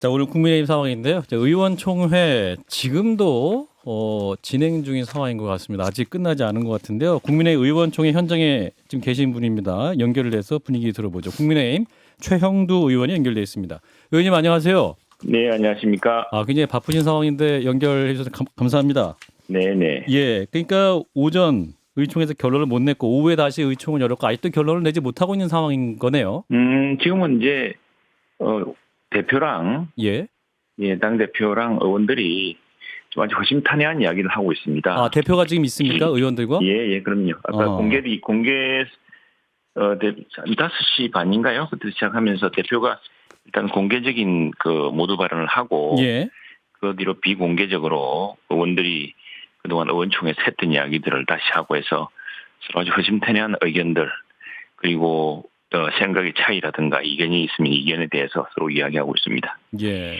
자, 오늘 국민의힘 상황인데요. 자, 의원총회 지금도 진행 중인 상황인 것 같습니다. 아직 끝나지 않은 것 같은데요. 국민의힘 의원총회 현장에 지금 계신 분입니다. 연결을 해서 분위기 들어보죠. 국민의힘 최형두 의원이 연결돼 있습니다. 의원님 안녕하세요. 네, 안녕하십니까. 굉장히 바쁘신 상황인데 연결해 주셔서 감사합니다. 네네. 예, 그러니까 오전 의총에서 결론을 못 냈고 오후에 다시 의총을 열었고 아직도 결론을 내지 못하고 있는 상황인 거네요. 지금은 이제 대표랑 예. 당 대표랑 의원들이 좀 아주 허심탄회한 이야기를 하고 있습니다. 대표가 지금 있습니까? 의원들과? 예, 그럼요. 아까 공개 5시 반인가요? 그때 시작하면서 대표가 일단 공개적인 그 모두 발언을 하고 예. 그 뒤로 비공개적으로 의원들이 그동안 의원총회에서 했던 이야기들을 다시 하고 해서 서로 아주 허심탄회한 의견들 그리고 생각의 차이라든가 이견이 있으면 이견에 대해서 서로 이야기하고 있습니다. 예.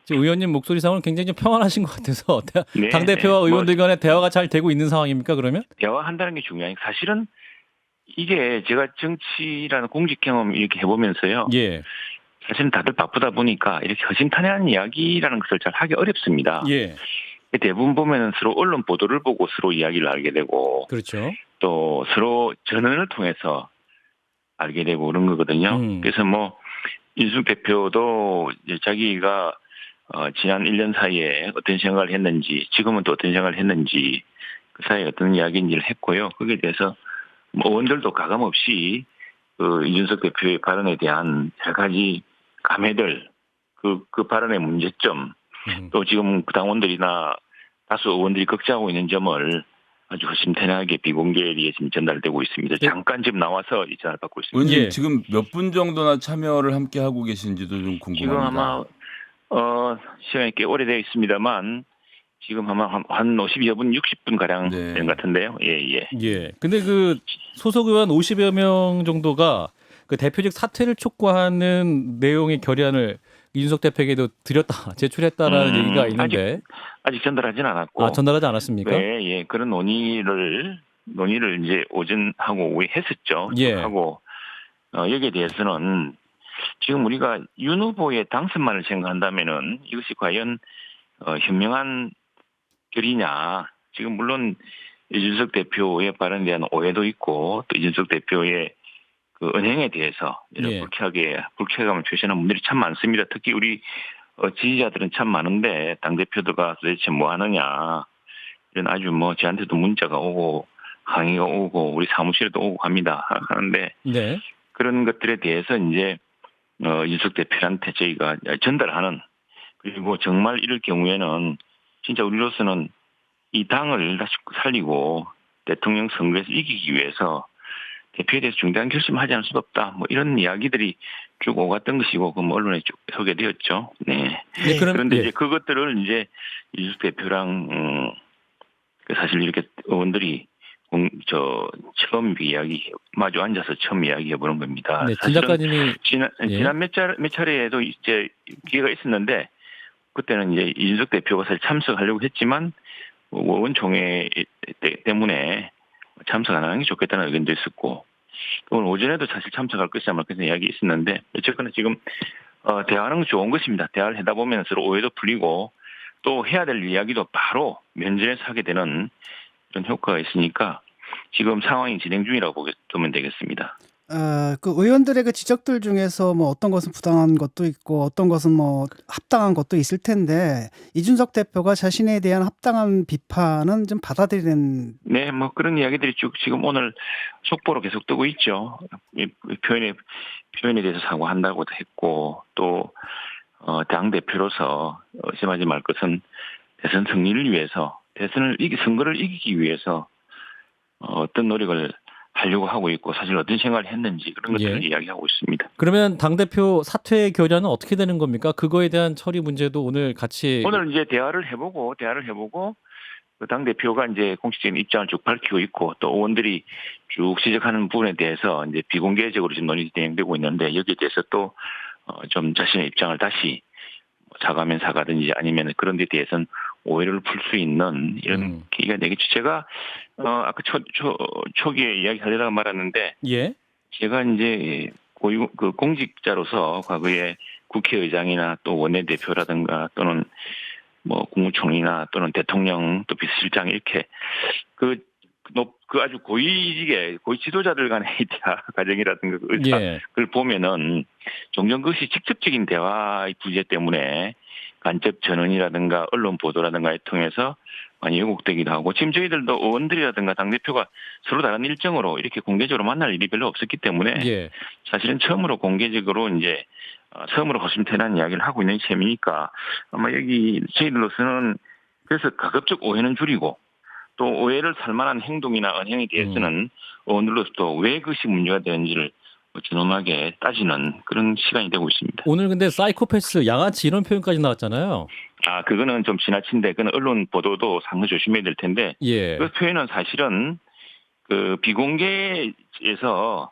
지금 의원님 목소리상으로는 굉장히 좀 평안하신 것 같아서 네, 당대표와 의원들 간에 대화가 잘 되고 있는 상황입니까, 그러면? 대화한다는 게 중요해요. 사실은 이게 제가 정치라는 공직 경험 이렇게 해보면서요. 예. 사실은 다들 바쁘다 보니까 이렇게 허심탄회한 이야기라는 것을 잘 하기 어렵습니다. 예. 대부분 보면은 서로 언론 보도를 보고 서로 이야기를 알게 되고 그렇죠. 또 서로 전언을 통해서 알게 되고 그런 거거든요. 그래서 뭐 윤석 대표도 이제 자기가 지난 1년 사이에 어떤 생각을 했는지 지금은 또 어떤 생각을 했는지 그 사이에 어떤 이야기인지를 했고요. 거기에 대해서 뭐 의원들도 가감없이 그 이준석 대표의 발언에 대한 여러 가지 감회들 그 발언의 문제점 또 지금 그 당원들이나 다수 의원들이 걱정하고 있는 점을 아주 허심탄회하게 비공개에 지금 전달되고 있습니다. 잠깐 지금 나와서 이 전화를 받고 있습니다. 의원님 예. 지금 몇 분 정도나 참여를 함께 하고 계신지도 좀 궁금합니다. 지금 아마 시간이 꽤 오래되어 있습니다만 지금 아마 한 50여 분, 60분 가량 네. 되는 것 같은데요. 예. 예. 근데 그 소속 의원 50여 명 정도가 그 대표직 사퇴를 촉구하는 내용의 결의안을 이준석 대표에게도 드렸다, 제출했다라는 얘기가 있는데 아직 전달하진 않았고. 전달하지 않았습니까? 네, 그런 논의를 이제 오전하고 오후에 했었죠. 예. 하고 여기에 대해서는 지금 우리가 윤 후보의 당선만을 생각한다면은 이것이 과연 현명한 결이냐. 지금 물론 이준석 대표의 발언에 대한 오해도 있고 또 이준석 대표의 그 언행에 대해서 예. 불쾌감을 표시하는 분들이 참 많습니다. 특히 우리 지지자들은 참 많은데 당대표들과 도대체 뭐 하느냐 이런 아주 뭐 저한테도 문자가 오고 항의가 오고 우리 사무실에도 오고 합니다. 하는데 네. 그런 것들에 대해서 이제 윤석 대표한테 저희가 전달하는 그리고 정말 이럴 경우에는 진짜 우리로서는 이 당을 다시 살리고 대통령 선거에서 이기기 위해서 대표에 대해서 중대한 결심을 하지 않을 수 없다. 뭐 이런 이야기들이 쭉 오갔던 것이고, 그 언론에 쭉 소개되었죠. 네. 그런데 이제 그것들을 이제 이준석 대표랑 사실 이렇게 의원들이 처음 이야기 마주 앉아서 처음 이야기해 보는 겁니다. 네, 진 작가님이 지난 몇 차례에도 이제 기회가 있었는데 그때는 이제 이준석 대표가 사실 참석하려고 했지만 의원총회 때문에 참석 안 하는 게 좋겠다는 의견도 있었고 오늘 오전에도 사실 참석할 것이냐 말 것이냐 이야기 있었는데 어쨌거나 지금 대화하는 건 좋은 것입니다. 대화를 하다 보면 서로 오해도 풀리고 또 해야 될 이야기도 바로 면전에서 하게 되는 이런 효과가 있으니까 지금 상황이 진행 중이라고 보면 되겠습니다. 그 의원들의 그 지적들 중에서 뭐 어떤 것은 부당한 것도 있고 어떤 것은 뭐 합당한 것도 있을 텐데 이준석 대표가 자신에 대한 합당한 비판은 좀 받아들이는. 네, 뭐 그런 이야기들이 쭉 지금 오늘 속보로 계속 뜨고 있죠. 표현에 대해서 사과한다고도 했고 또 당 대표로서 의심하지 말 것은 대선 승리를 위해서 선거를 이기기 위해서 어떤 노력을 하려고 하고 있고 사실 어떤 생각을 했는지 그런 것들을 이야기하고 있습니다. 그러면 당대표 사퇴 결의안은 어떻게 되는 겁니까? 그거에 대한 처리 문제도 오늘 이제 대화를 해보고 그 당대표가 이제 공식적인 입장을 쭉 밝히고 있고 또 의원들이 쭉 지적하는 부분에 대해서 이제 비공개적으로 지금 논의 진행되고 있는데 여기에 대해서 또 좀 자신의 입장을 다시 사과하면 사과든지 아니면 그런 데 대해서는 오해를 풀 수 있는 이런 계기가 되겠죠. 제가 아까 초기에 이야기하려다가 말았는데 제가 이제 공직자로서 과거에 국회의장이나 또 원내대표라든가 또는 뭐 국무총리나 또는 대통령 또 비서실장 이렇게 그 아주 고위 지도자들 간의 대화 과정이라든가 그 예. 그걸 보면은 종종 그것이 직접적인 대화의 부재 때문에 간접 전언이라든가 언론 보도라든가에 통해서 많이 왜곡되기도 하고 지금 저희들도 의원들이라든가 당대표가 서로 다른 일정으로 이렇게 공개적으로 만날 일이 별로 없었기 때문에 예. 사실은 처음으로 공개적으로 이제 처음으로 허심탄회한 이야기를 하고 있는 셈이니까 아마 여기 저희들로서는 그래서 가급적 오해는 줄이고 또 오해를 살만한 행동이나 언행에 대해서는 의원들로서도 왜 그것이 문제가 되는지를 준엄하게 따지는 그런 시간이 되고 있습니다. 오늘 근데 사이코패스, 양아치 이런 표현까지 나왔잖아요. 그거는 좀 지나친데 그건 언론 보도도 상당히 조심해야 될 텐데 예. 그 표현은 사실은 그 비공개에서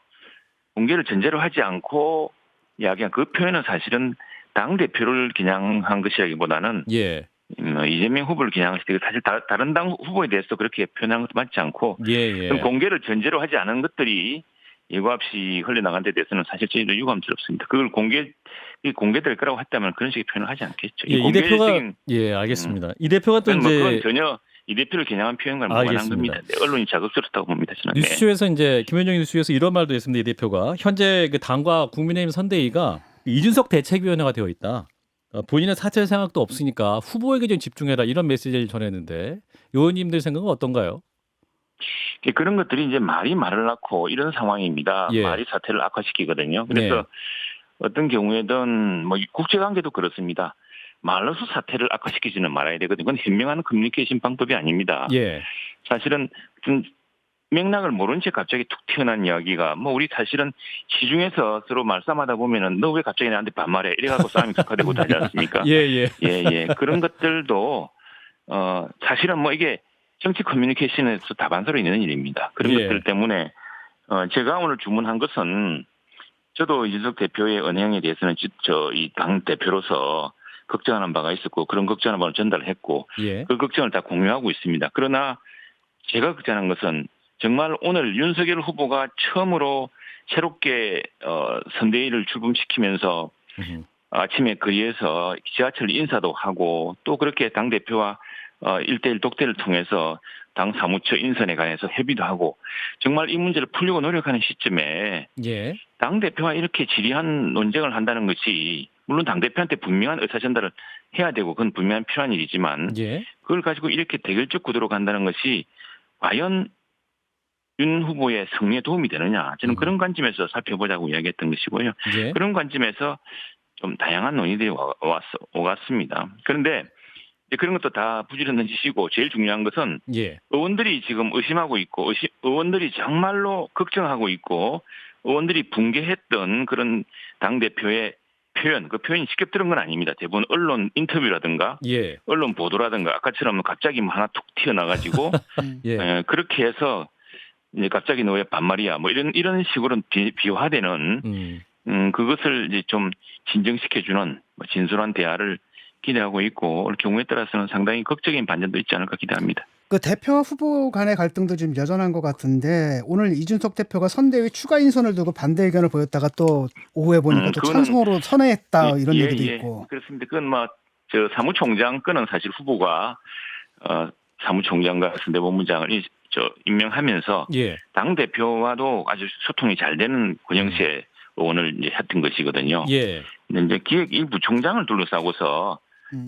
공개를 전제로 하지 않고 이야기한 그 표현은 사실은 당 대표를 겨냥한 것이라기보다는 예. 이재명 후보를 겨냥했을 때 사실 다른 당 후보에 대해서 그렇게 표현한 것도 맞지 않고 예. 공개를 전제로 하지 않은 것들이 예고 없이 흘러나간 데 대해서는 사실 저희도 유감스럽습니다. 그걸 공개될 거라고 했다면 그런 식의 표현을 하지 않겠죠. 예, 이 대표가 알겠습니다. 이 대표가 또 이제 그건 전혀 이 대표를 겨냥한 표현과 무관한 겁니다. 네, 언론이 자극스럽다고 봅니다. 저는. 뉴스쇼에서 이제 김현정 뉴스쇼에서 이런 말도 했습니다. 이 대표가 현재 그 당과 국민의힘 선대위가 이준석 대책위원회가 되어 있다. 본인의 사퇴 생각도 없으니까 후보에게 좀 집중해라 이런 메시지를 전했는데 의원님들 생각은 어떤가요? 그런 것들이 이제 말이 말을 낳고 이런 상황입니다. 예. 말이 사태를 악화시키거든요. 그래서 어떤 경우에든 뭐 국제관계도 그렇습니다. 말로서 사태를 악화시키지는 말아야 되거든요. 그건 현명한 커뮤니케이션 방법이 아닙니다. 예. 사실은 좀 맥락을 모른 채 갑자기 툭 튀어나온 이야기가 뭐 우리 사실은 시중에서 서로 말싸움하다 보면은 너 왜 갑자기 나한테 반말해 이래갖고 싸움이 격화되고 하지 않습니까? 예. 그런 것들도 사실은 뭐 이게 정치 커뮤니케이션에서 다반사로 있는 일입니다. 그런 것들 때문에 제가 오늘 주문한 것은 저도 이준석 대표의 언행에 대해서는 이 당 대표로서 걱정하는 바가 있었고 그런 걱정하는 바를 전달을 했고 그 걱정을 다 공유하고 있습니다. 그러나 제가 걱정하는 것은 정말 오늘 윤석열 후보가 처음으로 새롭게 선대위를 출범시키면서 아침에 거리에서 지하철 인사도 하고 또 그렇게 당대표와 1대1 독대를 통해서 당 사무처 인선에 관해서 협의도 하고 정말 이 문제를 풀려고 노력하는 시점에 당대표와 이렇게 지리한 논쟁을 한다는 것이 물론 당대표한테 분명한 의사전달을 해야 되고 그건 분명한 필요한 일이지만 그걸 가지고 이렇게 대결적 구도로 간다는 것이 과연 윤 후보의 승리에 도움이 되느냐 저는 그런 관점에서 살펴보자고 이야기했던 것이고요. 그런 관점에서 좀 다양한 논의들이 오갔습니다. 그런데 그런 것도 다 부질없는 짓이고 제일 중요한 것은 의원들이 지금 의심하고 있고 의원들이 정말로 걱정하고 있고 의원들이 붕괴했던 그런 당대표의 표현, 그 표현이 직접 들은 건 아닙니다. 대부분 언론 인터뷰라든가 언론 보도라든가 아까처럼 갑자기 하나 툭 튀어나가지고 그렇게 해서 이제 갑자기 너 왜 반말이야 뭐 이런 식으로 비화되는 그것을 이제 좀 진정시켜주는 진솔한 대화를 기대하고 있고 경우에 따라서는 상당히 극적인 반전도 있지 않을까 기대합니다. 그 대표와 후보 간의 갈등도 좀 여전한 것 같은데 오늘 이준석 대표가 선대위 추가 인선을 두고 반대 의견을 보였다가 또 오후에 보니까 또 찬성으로 선회했다 이런 얘기도 있고. 그렇습니다. 그건 저 사무총장 건은 사실 후보가 사무총장과 선대본부장을 임명하면서 당 대표와도 아주 소통이 잘 되는 권영세 의원을 이제 했던 것이거든요. 근데 이제 기획 일부 총장을 둘러싸고서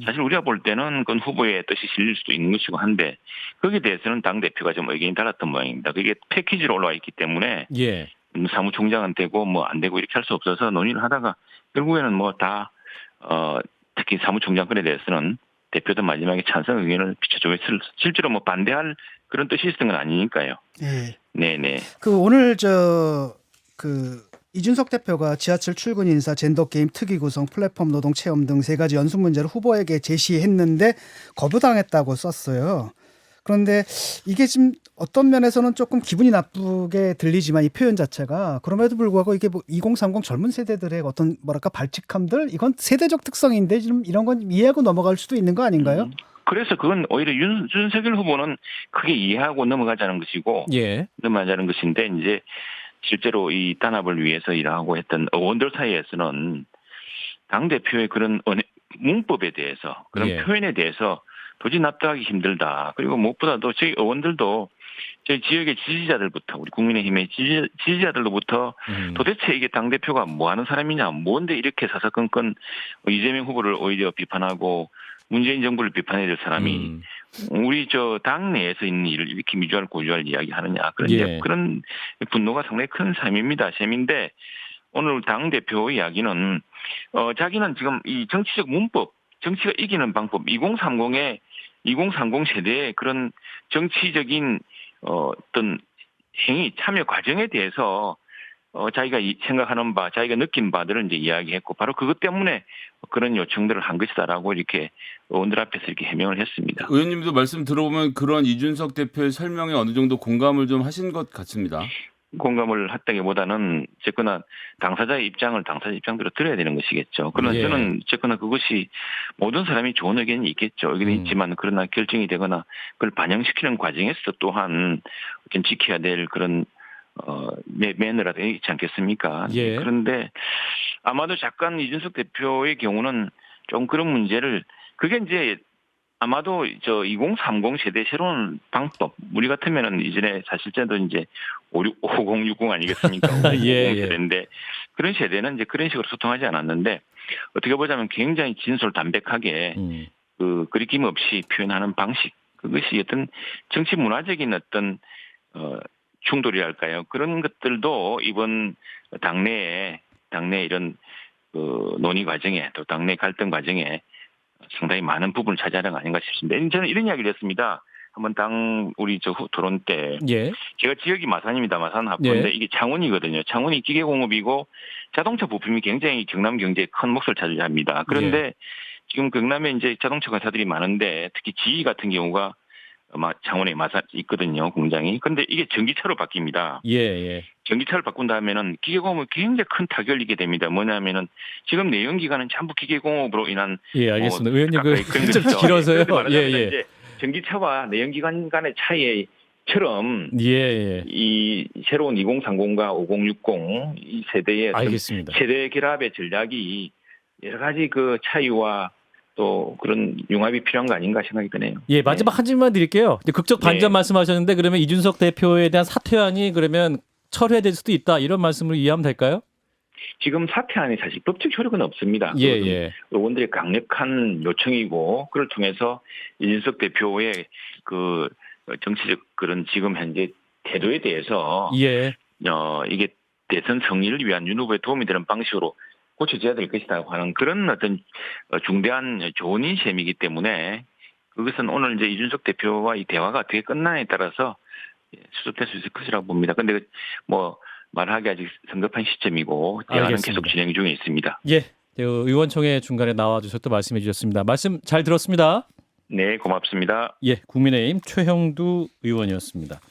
사실 우리가 볼 때는 그건 후보의 뜻이 실릴 수도 있는 것이고 한데 거기에 대해서는 당 대표가 좀 의견이 달랐던 모양입니다. 그게 패키지로 올라와 있기 때문에 사무총장은 되고 뭐 안 되고 이렇게 할 수 없어서 논의를 하다가 결국에는 뭐 다 특히 사무총장 건에 대해서는 대표도 마지막에 찬성 의견을 비춰주고 실제로 뭐 반대할 그런 뜻이 있었던 건 아니니까요. 네네. 그 오늘 이준석 대표가 지하철 출근 인사, 젠더 게임 특위 구성, 플랫폼 노동 체험 등 3가지 연수 문제를 후보에게 제시했는데 거부당했다고 썼어요. 그런데 이게 지금 어떤 면에서는 조금 기분이 나쁘게 들리지만 이 표현 자체가 그럼에도 불구하고 이게 뭐 2030 젊은 세대들의 어떤 뭐랄까 발칙함들 이건 세대적 특성인데 지금 이런 건 이해하고 넘어갈 수도 있는 거 아닌가요? 그래서 그건 오히려 윤석열 후보는 크게 이해하고 넘어가자는 것이고 넘어가자는 것인데 이제 실제로 이 단합을 위해서 일하고 했던 의원들 사이에서는 당 대표의 그런 문법에 대해서 그런 예. 표현에 대해서 도저히 납득하기 힘들다. 그리고 무엇보다도 저희 의원들도 저희 지역의 지지자들부터 우리 국민의힘의 지지자들로부터 도대체 이게 당 대표가 뭐 하는 사람이냐, 뭔데 이렇게 사사건건 이재명 후보를 오히려 비판하고 문재인 정부를 비판해야 될 사람이 우리 저 당 내에서 있는 일을 이렇게 미주알 고주알 이야기하느냐 그런 예. 그런 분노가 상당히 큰 셈인데 오늘 당 대표 이야기는 자기는 지금 이 정치적 문법, 정치가 이기는 방법 2030 세대의 그런 정치적인 어떤 행위 참여 과정에 대해서 자기가 생각하는 바, 자기가 느낀 바들을 이제 이야기했고 바로 그것 때문에 그런 요청들을 한 것이다라고 이렇게 의원들 앞에서 이렇게 해명을 했습니다. 의원님도 말씀 들어보면 그런 이준석 대표의 설명에 어느 정도 공감을 좀 하신 것 같습니다. 공감을 했다기보다는 어쨌거나 당사자의 입장대로 들어야 되는 것이겠죠. 그러나 예. 저는 어쨌거나 그것이 모든 사람이 좋은 의견이 있겠죠. 의견이 있지만 그러나 결정이 되거나 그걸 반영시키는 과정에서 또한 어떤 지켜야 될 그런 매너가 있지 않겠습니까? 예. 그런데 아마도 잠깐 이준석 대표의 경우는 좀 그런 문제를 그게 이제 아마도 저 2030 세대 새로운 방법 우리 같으면은 이전에 사실 저도 이제 5060 아니겠습니까? 예, 50 세대인데 그런 세대는 이제 그런 식으로 소통하지 않았는데 어떻게 보자면 굉장히 진솔담백하게 그 그리낌 없이 표현하는 방식 그것이 어떤 정치 문화적인 어떤 충돌이랄까요? 그런 것들도 이번 당내에 이런 그 논의 과정에 또 당내 갈등 과정에 상당히 많은 부분을 차지하는 거 아닌가 싶습니다. 저는 이런 이야기를 했습니다. 한번 우리 저 토론 때 예. 제가 지역이 마산입니다. 마산 합포인데 예. 이게 창원이거든요. 창원이 기계공업이고 자동차 부품이 굉장히 경남 경제에 큰 몫을 차지합니다. 그런데 지금 경남에 이제 자동차 회사들이 많은데 특히 GE 같은 경우가 창원에 마산 있거든요. 공장이. 그런데 이게 전기차로 바뀝니다. 예. 전기차를 바꾼 다음에는 기계공업이 굉장히 큰 타격을 입게 됩니다. 뭐냐면은 지금 내연기관은 전부 기계공업으로 인한 예, 알겠습니다. 의원님 그런 좀 거죠. 길어서요. 그런데 말하자면 예. 이제 전기차와 내연기관 간의 차이처럼 예. 이 새로운 2030과 5060 이 세대의 알겠습니다. 세대 결합의 전략이 여러 가지 그 차이와 또 그런 융합이 필요한 거 아닌가 생각이 드네요. 예, 마지막 한 질문만 드릴게요. 이제 극적 반전 네. 말씀하셨는데 그러면 이준석 대표에 대한 사퇴안이 그러면 철회될 수도 있다 이런 말씀으로 이해하면 될까요? 지금 사퇴안이 사실 법적 효력은 없습니다. 예. 의원들의 강력한 요청이고 그걸 통해서 이준석 대표의 그 정치적 그런 지금 현재 태도에 대해서 예. 이게 대선 승리를 위한 윤 후보에 도움이 되는 방식으로 고쳐져야 될 것이다 하는 그런 어떤 중대한 조언인 셈이기 때문에 그것은 오늘 이제 이준석 대표와 이 대화가 어떻게 끝나냐에 따라서 수습될 수 있을 것이라고 봅니다. 그런데 뭐 말하기 아직 성급한 시점이고 대화는 알겠습니다. 계속 진행 중에 있습니다. 예. 의원총회 중간에 나와주셔서 말씀해 주셨습니다. 말씀 잘 들었습니다. 네, 고맙습니다. 예, 국민의힘 최형두 의원이었습니다.